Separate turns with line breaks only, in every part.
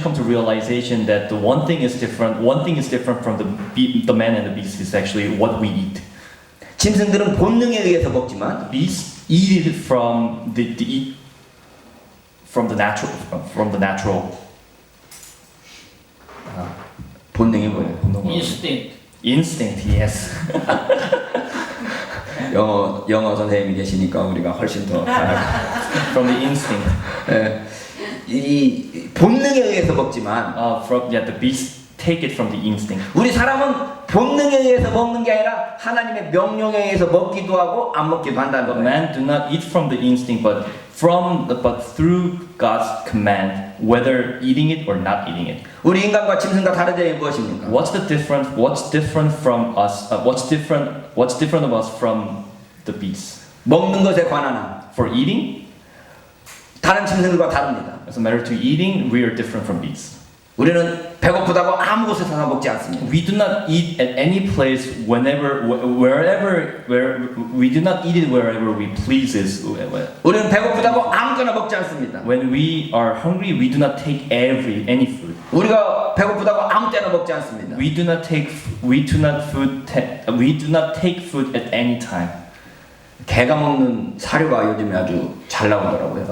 come to realization that the one thing is different from the man and the beast is actually what we eat.
짐승들은 본능에 의해서 먹지만
Beasts eat it from the natural
본능이 뭐예요?
instinct. Yes.
영어 선생님이 계시니까 우리가 훨씬 더
From the instinct.
이 본능에 의해서 먹지만
The beasts take it from the instinct.
우리 사람은 본능에 의해서 먹는 게 아니라 하나님의 명령에 의해서 먹기도 하고 안 먹기도 한다는
But
거예요.
man do not eat from the instinct, but through God's command, whether eating it or not eating it.
우리 인간과 짐승과 다른 점이 무엇입니까?
What's different from us? What's different of us from the beasts?
먹는 것에 관한 한
For eating,
다른 짐승들과 다릅니다.
as a matter to eating, we are different from beasts.
우리는 배고프다고 아무 곳에서 다 먹지 않습니다.
We do not eat at any place, wherever we do not eat it wherever we pleases.
우리는 배고프다고 아무거나 먹지 않습니다.
When we are hungry, we do not take any food.
우리가 배고프다고 아무 때나 먹지 않습니다.
We do not take food at any time.
개가 먹는 사료가 요즘에 아주 잘 나오더라고요.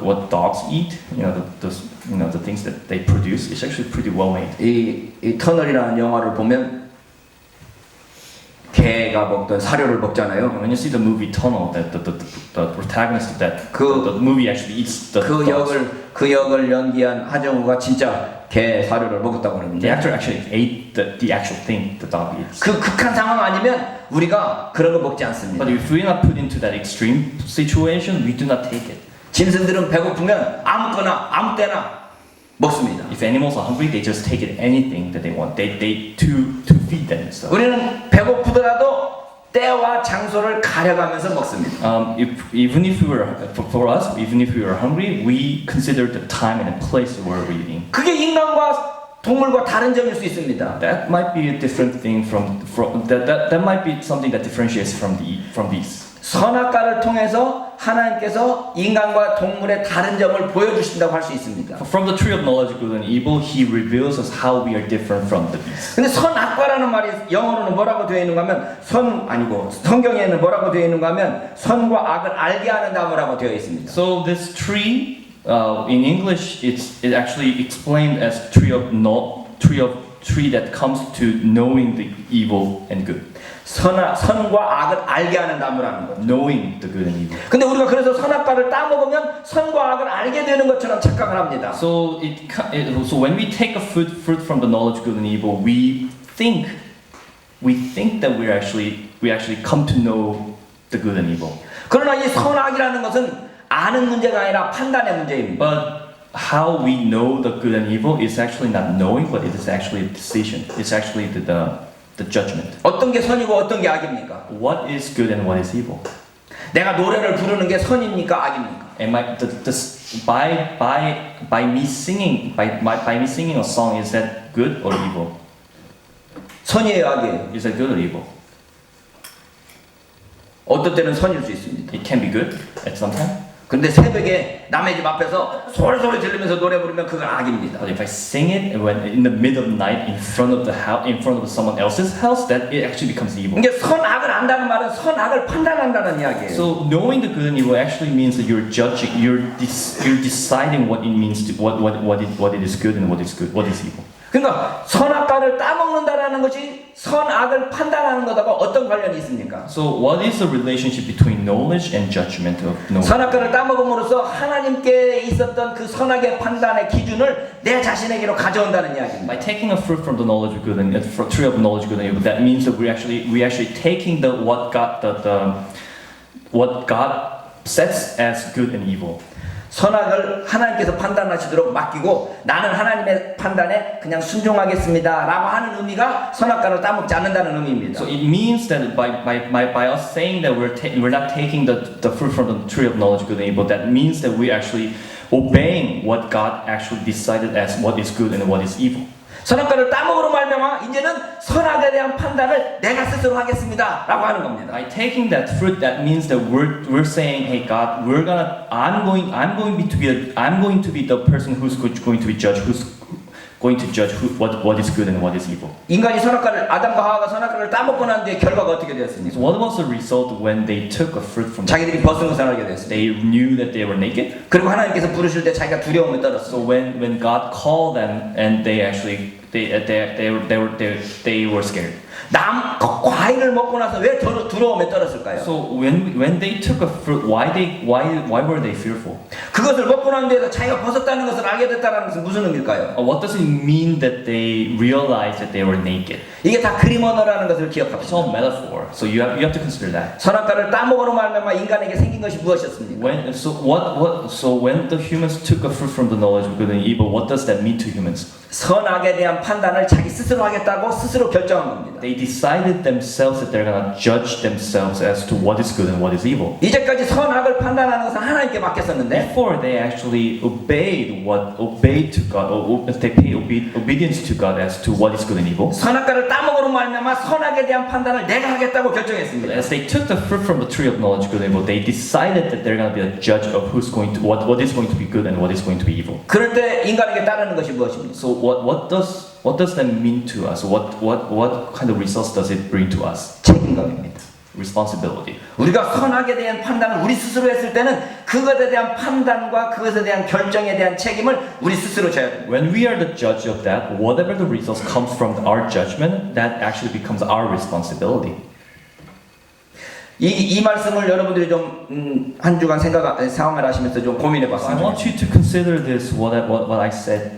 What dogs eat, the things that they produce, is actually pretty well made.
이 터널이라는 영화를 보면 개가 먹던 사료를 먹잖아요.
When you see the movie Tunnel, that the protagonist of that the movie actually eats the dogs.
그 역을 연기한 하정우가 진짜 개 사료를 먹었다고
The
그러는데
actor actually ate the actual thing the dog eats.
그 극한 상황 아니면 우리가 그런 거 먹지 않습니다.
But if we're not put into that extreme situation, we do not take it.
짐승들은 배고프면 아무거나 아무 때나 먹습니다.
If animals are hungry, they just take it anything that they want. They to feed them. So.
우리는 배고프더라도 때와 장소를 가려가면서 먹습니다.
Even if we were hungry, we consider the time and the place where we're eating.
그게 인간과 동물과 다른 점일 수 있습니다.
That might be a different thing from that might be something that differentiates from these.
선악과를 통해서 하나님께서 인간과 동물의 다른 점을 보여주신다고 할 수 있습니다.
From the tree of knowledge of good and evil, He reveals us how we are different from the beasts.
근데 선악과라는 말이 영어로는 뭐라고 되어 있는가 하면 성경에는 뭐라고 되어 있는가 하면 선과 악을 알게 하는 나무라고 되어 있습니다.
So this tree, in English, it actually explained as tree that comes to knowing the evil and good.
선과 악을 알게 하는 나무라는 거죠.
Knowing the good and evil.
근데 우리가 그래서 선악과를 따먹으면 선과 악을 알게 되는 것처럼 착각을 합니다.
So when we take a fruit from the knowledge of good and evil, we think that we actually come to know the good and evil.
그러나 이 선악이라는 것은 아는 문제가 아니라 판단의 문제입니다.
But how we know the good and evil is actually not knowing, but it is actually a decision. It's actually the judgment.
어떤 게 선이고 어떤 게 악입니까?
What is good and what is evil?
내가 노래를 부르는 게 선입니까 악입니까?
Am I by me singing a song, is that good or evil?
선이에요 악이에요?
Is that good or evil?
어떤 때는 선일 수 있습니다.
It can be good at some time.
근데 새벽에 남의 집 앞에서 소리 지르면서 노래 부르면 그건 악입니다.
But if I sing it when in the middle of the night in front of someone else's house, that it actually becomes evil.
이게 선악을 안다는 말은 선악을 판단한다는 이야기예요.
So knowing the good and evil actually means that you're judging, you're deciding what it means to what it is good and what is evil.
그러니까 선악과를 따먹는다라는 것이 선악을 판단하는 것하고 어떤 관련이 있습니까?
So what is the relationship between knowledge and judgment of knowledge?
선악과를 따먹음으로써 하나님께 있었던 그 선악의 판단의 기준을 내 자신에게로 가져온다는 이야기입니다.
By taking a fruit from the knowledge of good and tree of knowledge of good and evil, that means that we actually taking what God sets as good and evil.
선악을 하나님께서 판단하시도록 맡기고 나는 하나님의 판단에 그냥 순종하겠습니다 라고 하는 의미가 선악과를 따먹지 않는다는 의미입니다.
So it means that by us saying that we're not taking the fruit from the tree of knowledge of good and evil, that means that we're actually obeying what God actually decided as what is good and what is evil.
선악과를 따먹으로 말미암아 이제는 선악에 대한 판단을 내가 스스로 하겠습니다라고 하는 겁니다.
By taking that fruit, that means that we're saying, hey God, I'm going to be the person who's going to be judged, going to judge what is good and what is evil.
인간이 선악과를 아담과 하와가 선악과를 따먹고 난 뒤에 결과가 어떻게
So
되었습니까?
what was the result when they took a fruit from them?
자기들이 벗은 것을 알게 됐습니다.
They knew that they were naked.
그리고 하나님께서 부르실 때 자기가 두려움에
So
떨었어.
when God called them and they actually they were scared.
과일을 먹고 나서 왜 두려움에 떨었을까요?
So when they took a fruit, why were they fearful?
그것을 먹고 난 뒤에서 자기가 벗었다는 것을 알게 됐다는 것은 무슨 의미일까요?
What does it mean that they realized that they were naked?
이게 다 그림 언어라는 것을
It's
기억합시다.
all metaphor. So you have to consider that.
선악과를 따먹으로 말미암아 인간에게 생긴 것이 무엇이었습니까?
So when the humans took a fruit from the knowledge of good and evil, what does that mean to humans?
선악에 대한 판단을 자기 스스로 하겠다고 스스로 결정한 겁니다.
They decided themselves that they're gonna judge themselves as to what is good and what is evil.
이제까지 선악을 판단하는 것은 하나님께 맡겼었는데
Before they actually obeyed to God, or they paid obedience to God as to what is good and evil.
선악과를 따먹으로 말미암아 선악에 대한 판단을 내가 하겠다고 결정했습니다.
As they took the fruit from the tree of knowledge of good and evil, they decided that they're gonna be a judge of what is going to be good and what is going to be evil.
그럴 때 인간에게 따르는 것이 무엇입니까?
So what does that mean to us? What kind of results does it bring to us?
책임감입니다.
Responsibility.
우리가 선악에 대한 판단을 우리 스스로 했을 때는 그것에 대한 판단과 그것에 대한 결정에 대한 책임을 우리 스스로 져야 됩니다.
When we are the judge of that, whatever the results comes from our judgment, that actually becomes our responsibility.
이 말씀을 여러분들이 좀 한 주간 상황을 하시면서 좀 고민해
I
봤습니다.
want you to consider this what I said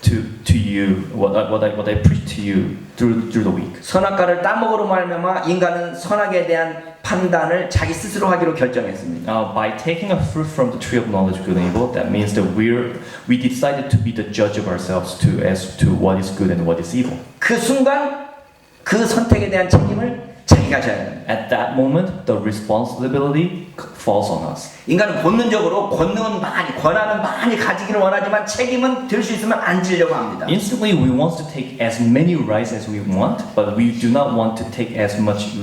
to you, what I preached to you through the week.
선악과를 따먹으로 말미암아 인간은 선악에 대한 판단을 자기 스스로 하기로 결정했습니다.
By taking a fruit from the tree of knowledge of good and evil, that means that we decided to be the judge of ourselves as to what is good and what is evil.
그 순간 그 선택에 대한 책임을 자기가 져야 됩니다.
At that moment, the responsibility falls on us.
인간은 본능적으로 권한은 많이 가지기를 원하지만 책임은 들 수 있으면 안 지려고 합니다.
Instantly, we want to take as many rights as we want, but we do not want to take as much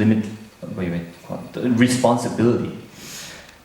responsibility.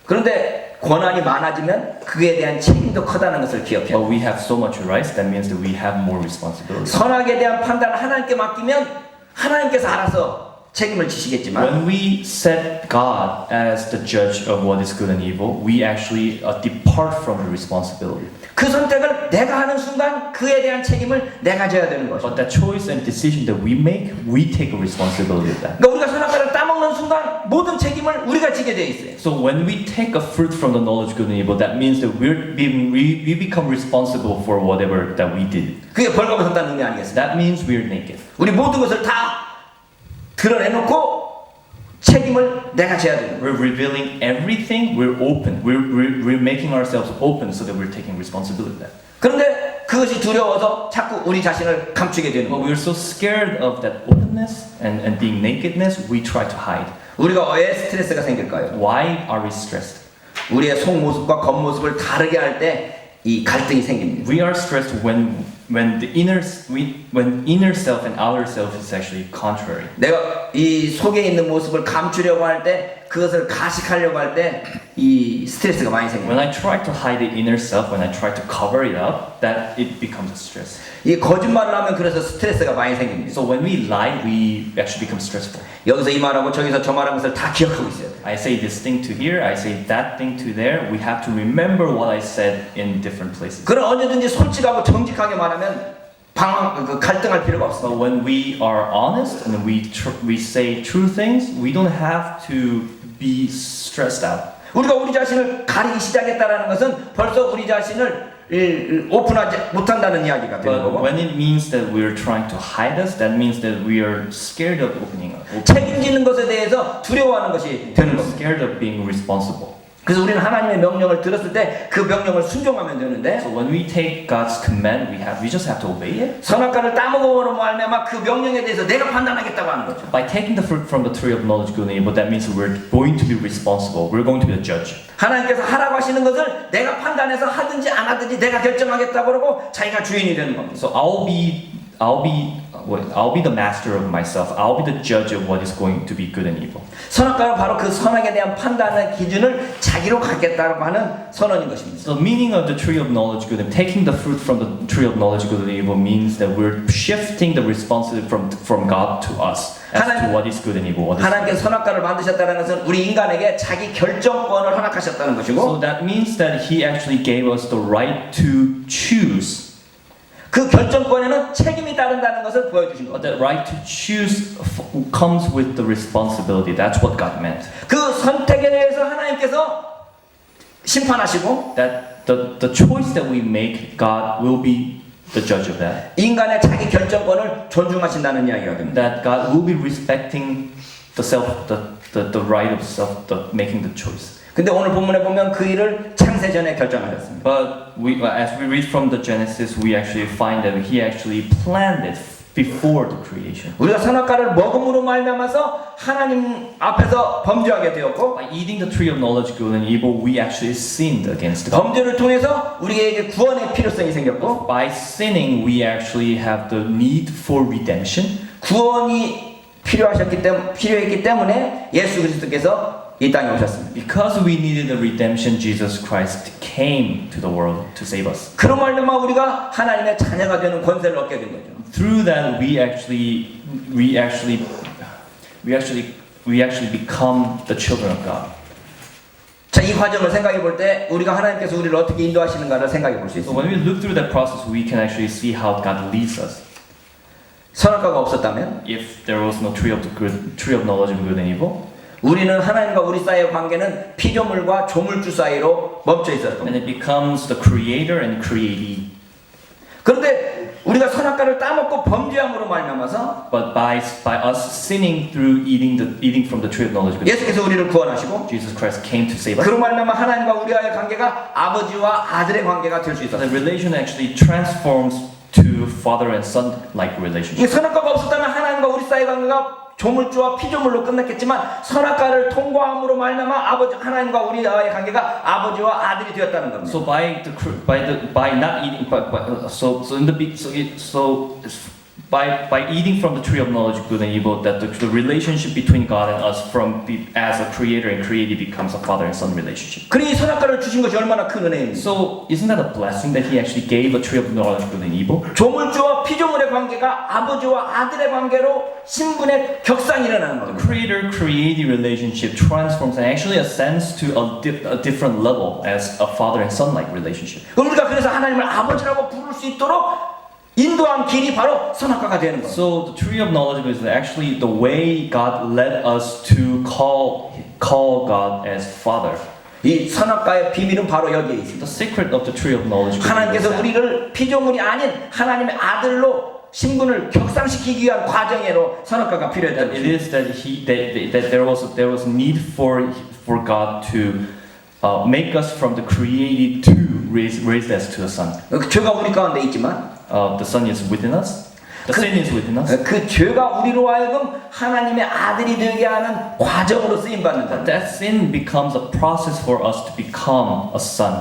그런데 권한이 많아지면 그에 대한 책임도 크다는 것을 기억해요.
But we have so much rights, that means that we have more responsibility.
선악에 대한 판단을 하나님께 맡기면 하나님께서 알아서 책임을 지시겠지만
When we set God as the judge of what is good and evil, we actually depart from the responsibility.
그 선택을 내가 하는 순간 그에 대한 책임을 내가 져야 되는 것이죠.
But that choice and decision that we make, we take a responsibility of that.
그러니까 우리가 선악과를 따먹는 순간 모든 책임을 우리가 지게 돼 있어요.
So when we take a fruit from the knowledge of good and evil, that means that we become responsible for whatever that we did.
그게 벌거벗 선다는 의미 아니겠습니까?
That means we're naked.
우리 모든 것을 다 드러내놓고 책임을 내가 져야 되는 거예요.
We're revealing everything. We're open. We're making ourselves open so that we're taking responsibility of that.
그런데 그것이 두려워서 자꾸 우리 자신을 감추게 되는
But
거예요.
we're so scared of that openness and being nakedness, we try to hide.
우리가 왜 스트레스가 생길까요?
Why are we stressed?
우리의 속모습과 겉모습을 다르게 할 때 이 갈등이 생깁니다.
We are stressed when inner self and outer self is actually contrary.
내가 이 속에 있는 모습을 감추려고 할 때 그것을 가식하려고 할 때 이 스트레스가 많이 생겨요.
When I try to hide the inner self, when I try to cover it up, that it becomes a stress.
이 거짓말을 하면 그래서 스트레스가 많이 생깁니다.
So when we lie, we actually become stressful.
여기서 이 말하고 저기서 저 말하는 것을 다 기억하고 있어야 돼요.
I say this thing to here, I say that thing to there. We have to remember what I said in different places.
그럼 언제든지 솔직하고 정직하게 말하면 갈등할 필요가 없어.
But when we are honest and we say true things, we don't have to be stressed out.
우리가 우리 자신을 가리기 시작했다라는 것은 벌써 우리 자신을 오픈하지 못한다는 이야기가 되는
But
거고
when it means that we're trying to hide us, that means that we are scared of opening up.
책임지는 것에 대해서 두려워하는 것이 되는
We're
겁니다.
scared of being responsible.
그래서 우리는 하나님의 명령을 들었을 때 그 명령을 순종하면 되는데
So when we take God's command, we just have to obey it.
선악과를 따먹음으로 말미암아 그 명령에 대해서 내가 판단하겠다고 하는 거죠.
By taking the fruit from the tree of knowledge, good and evil, that means we're going to be responsible. We're going to be the judge.
하나님께서 하라고 하시는 것을 내가 판단해서 하든지 안 하든지 내가 결정하겠다고 그러고 자기가 주인이 되는 겁니다.
So I'll be the master of myself. I'll be the judge of what is going to be good and evil.
선악과는 바로 그 선악에 대한 판단의 기준을 자기로 갖겠다고 하는 선언인 것입니다.
So the meaning of the tree of knowledge good and taking the fruit from the tree of knowledge good and evil means that we're shifting the responsibility from God to us as to what is good and evil. What is
하나님께서 선악과를 만드셨다는 것은 우리 인간에게 자기 결정권을 허락하셨다는
So
것이고
that means that He actually gave us the right to choose.
그 결정권에는 책임이 따른다는 것을 보여주신
But
겁니다.
that right to choose comes with the responsibility. That's what God meant.
그 선택에 대해서 하나님께서 심판하시고
That the choice that we make, God will be the judge of that.
인간의 자기 결정권을 존중하신다는 이야기가 됩니다.
That God will be respecting the right of self, making the choice.
근데 오늘 본문에 보면 그 일을 창세 전에 결정하셨습니다.
But as we read from the Genesis, we actually find that He actually planned it before the creation.
우리가 선악과를 먹음으로 말미암아서 하나님 앞에서 범죄하게 되었고
By eating the tree of knowledge, good and evil, we actually sinned against God.
범죄를 통해서 우리에게 구원의 필요성이 생겼고
By sinning, we actually have the need for redemption.
구원이 필요했기 때문에 예수 그리스도께서 이 땅에 오셨습니다.
Because we needed the redemption, Jesus Christ came to the world to save us.
그로 말미암아 우리가 하나님의 자녀가 되는 권세를 얻게 된 거죠.
Through that, we actually become the children of God.
자, 이 과정을 생각해 볼 때 우리가 하나님께서 우리를 어떻게 인도하시는가를 생각해 볼 수
So
있습니다.
when we look through that process, we can actually see how God leads us.
선악과가 없었다면
If there was no tree of knowledge of good and evil,
우리는 하나님과 우리 사이의 관계는 피조물과 조물주 사이로 멈춰 있었던
and
겁니다.
it becomes the creator and createe.
그런데 우리가 선악과를 따먹고 범죄함으로 말미암아서
But by us sinning through eating from the tree of knowledge of good,
예수께서 우리를 구원하시고
Jesus Christ came to save us.
그로 말미암아 하나님과 우리와의 관계가 아버지와 아들의 관계가 될 수
The
있었어요.
relation actually transforms to father and son like relationship.
이 선악과가 없었다면 하나님과 우리 사이의 관계가 조물주와 피조물로 끝났겠지만 선악과를 통과함으로 말미암아 하나님과 우리와의 관계가 아버지와 아들이 되었다는 겁니다.
So by not eating by eating from the tree of knowledge of good and evil, that the relationship between God and us as a creator and created becomes a father and son relationship.
그러니 이 선악과를 주신 것이 얼마나 큰 은혜입니까?
So isn't that a blessing that He actually gave a tree of knowledge of good and evil?
조물주와 피조물의 관계가 아버지와 아들의 관계로 신분의 격상이 일어나는
The
겁니다.
creator-created relationship transforms and actually ascends to a different level as a father and son like relationship.
우리가 그래서 하나님을 아버지라고 부를 수 있도록 인도한 길이 바로 선악과가 되는 겁니다.
So the tree of knowledge is actually the way God led us to call God as Father.
이 선악과의 비밀은 바로 여기에 있습니다.
The secret of the tree of knowledge.
하나님께서 우리를 피조물이 아닌 하나님의 아들로 신분을 격상시키기 위한 과정으로 선악과가 필요했다는
It is that there was need for God to make us from the created to raise us to the Son.
죄가 우리 가운데 있지만
The Son is within us. The sin is within us.
그 죄가 우리로 하여금 하나님의 아들이 되게 하는 과정으로 쓰임 받는다.
That sin becomes a process for us to become a son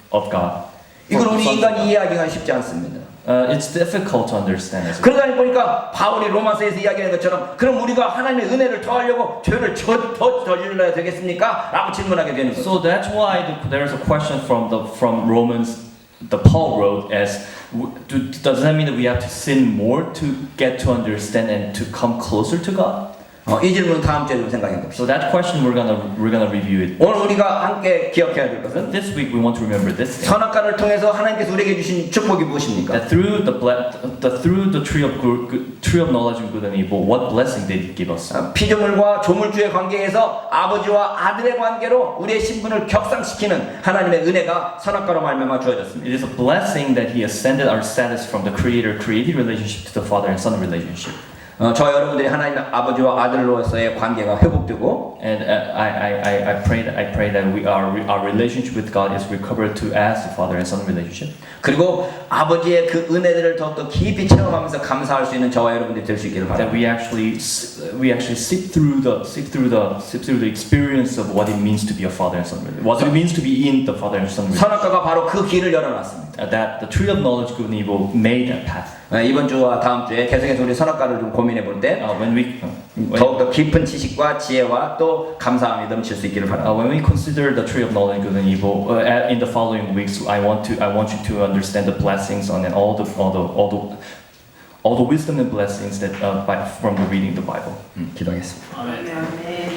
of God.
이걸 우리 인간이 이해하기가 쉽지 않습니다.
It's difficult to understand as well.
그러다 보니까 바울이 로마서에서 이야기하는 것처럼 그럼 우리가 하나님의 은혜를 더하려고 죄를 더 저질러야 되겠습니까? 라고 질문하게 되는 거죠.
So that's why there's a question from Romans. Paul wrote as, does that mean that we have to sin more to get to understand and to come closer to God?
이 질문은 다음 주에 좀 생각해 봅시다.
So that question we're gonna review it.
오늘 우리가 함께 기억해야 될 것은
This week we want to remember this thing.
선악과를 통해서 하나님께서 우리에게 주신 축복이 무엇입니까?
That through the tree of knowledge of good and evil, what blessing did He give us?
피조물과 조물주의 관계에서 아버지와 아들의 관계로 우리의 신분을 격상시키는 하나님의 은혜가 선악과로 말미암아 주어졌습니다.
It is a blessing that He ascended our status from the creator-created relationship to the father and son relationship.
저 여러분들이 하나님 아버지와 아들로서의 관계가 회복되고,
And I pray that our relationship with God is recovered to as the father and son relationship.
그리고 아버지의 그 은혜들을 더욱더 깊이 체험하면서 감사할 수 있는 저와 여러분들이 될 수 있기를
That
바랍니다.
we actually sit through the experience of what it means to be a father and son relationship. What it means to be in the father and son relationship.
선악과가 바로 그 길을 열어놨습니다.
that the tree of knowledge, good and evil made that path.
이번 주와 다음 주에 계속해서 우리 선악과를 좀 고민해 볼 때 더욱더 깊은 지식과 지혜와 또 감사함이 넘칠 수 있기를 바랍니다.
when we consider the tree of knowledge, good and evil, in the following weeks, I want you to understand the blessings on and all the wisdom and blessings that from the reading the Bible.
기도하겠습니다.
아멘.